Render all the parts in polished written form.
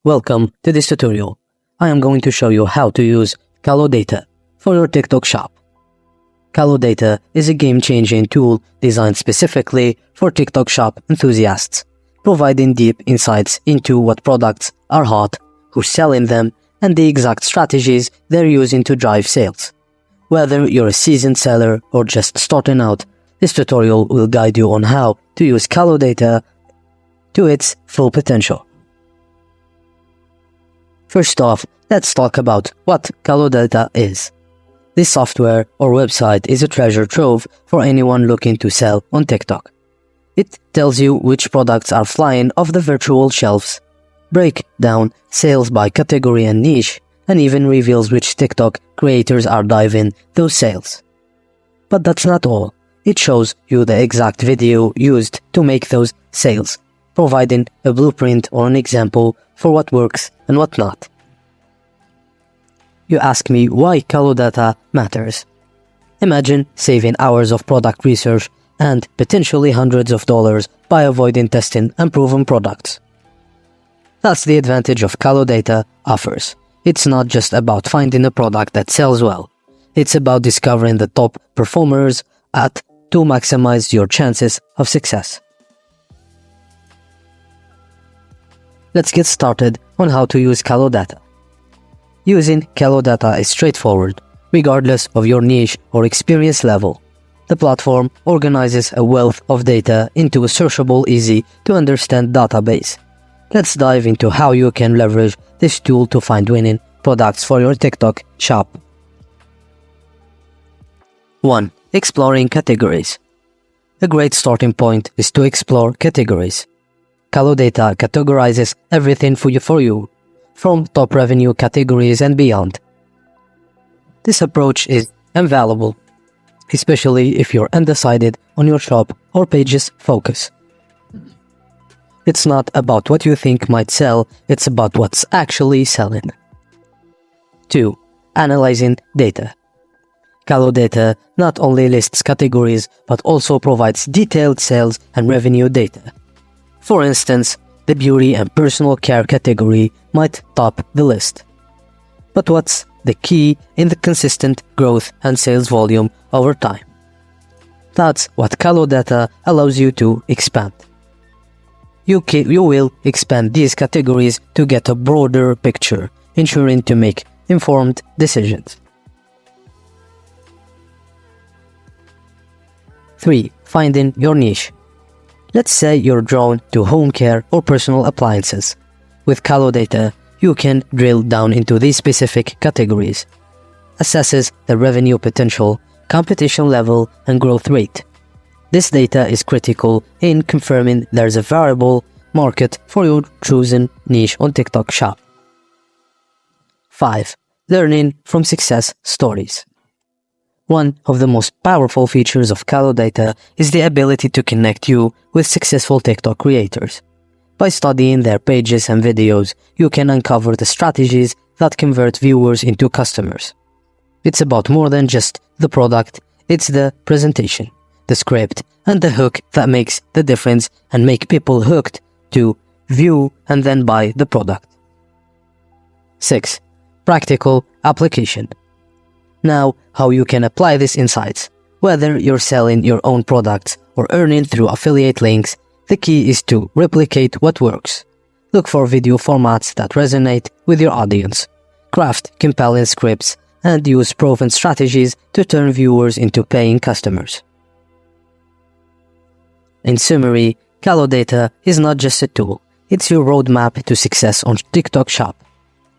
Welcome to this tutorial. I am going to show you how to use Kalodata for your TikTok shop. Kalodata is a game-changing tool designed specifically for TikTok shop enthusiasts, providing deep insights into what products are hot, who's selling them, and the exact strategies they're using to drive sales. Whether you're a seasoned seller or just starting out, this tutorial will guide you on how to use Kalodata to its full potential. First off, let's talk about what Kalodata is. This software or website is a treasure trove for anyone looking to sell on TikTok. It tells you which products are flying off the virtual shelves, break down sales by category and niche, and even reveals which TikTok creators are driving those sales. But that's not all. It shows you the exact video used to make those sales, providing a blueprint or an example for what works and what not. You ask me why Kalodata matters. Imagine saving hours of product research and potentially hundreds of dollars by avoiding testing unproven products. That's the advantage of Kalodata offers. It's not just about finding a product that sells well. It's about discovering the top performers to maximize your chances of success. Let's get started on how to use Kalodata. Using Kalodata is straightforward, regardless of your niche or experience level. The platform organizes a wealth of data into a searchable, easy-to-understand database. Let's dive into how you can leverage this tool to find winning products for your TikTok shop. 1. Exploring categories. A great starting point is to explore categories. Kalodata categorizes everything for you, from top revenue categories and beyond. This approach is invaluable, especially if you're undecided on your shop or page's focus. It's not about what you think might sell, it's about what's actually selling. 2. Analyzing data. Kalodata not only lists categories but also provides detailed sales and revenue data. For instance, the beauty and personal care category might top the list. But what's the key in the consistent growth and sales volume over time? That's what Kalodata allows you to expand. You will expand these categories to get a broader picture, ensuring to make informed decisions. 3. Finding your niche. Let's say you're drawn to home care or personal appliances. With Kalodata, you can drill down into these specific categories. Assesses the revenue potential, competition level, and growth rate. This data is critical in confirming there's a viable market for your chosen niche on TikTok shop. 5. Learning from success stories. One of the most powerful features of Kalodata is the ability to connect you with successful TikTok creators. By studying their pages and videos, you can uncover the strategies that convert viewers into customers. It's about more than just the product, it's the presentation, the script, and the hook that makes the difference and make people hooked to view and then buy the product. 6. Practical application. Now, how you can apply these insights. Whether you're selling your own products or earning through affiliate links, the key is to replicate what works. Look for video formats that resonate with your audience. Craft compelling scripts and use proven strategies to turn viewers into paying customers. In summary, Kalodata is not just a tool, it's your roadmap to success on TikTok shop.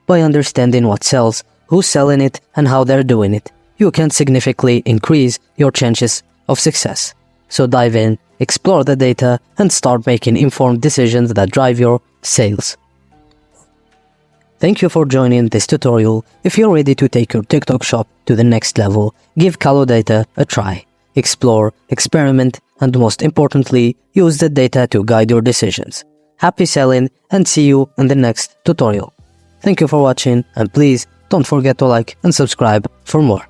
By understanding what sells, who's selling it, and how they're doing it, you can significantly increase your chances of success. So dive in, explore the data, and start making informed decisions that drive your sales. Thank you for joining this tutorial. If you're ready to take your TikTok shop to the next level, give Kalodata a try. Explore, experiment, and most importantly, use the data to guide your decisions. Happy selling, and see you in the next tutorial. Thank you for watching, and please don't forget to like and subscribe for more.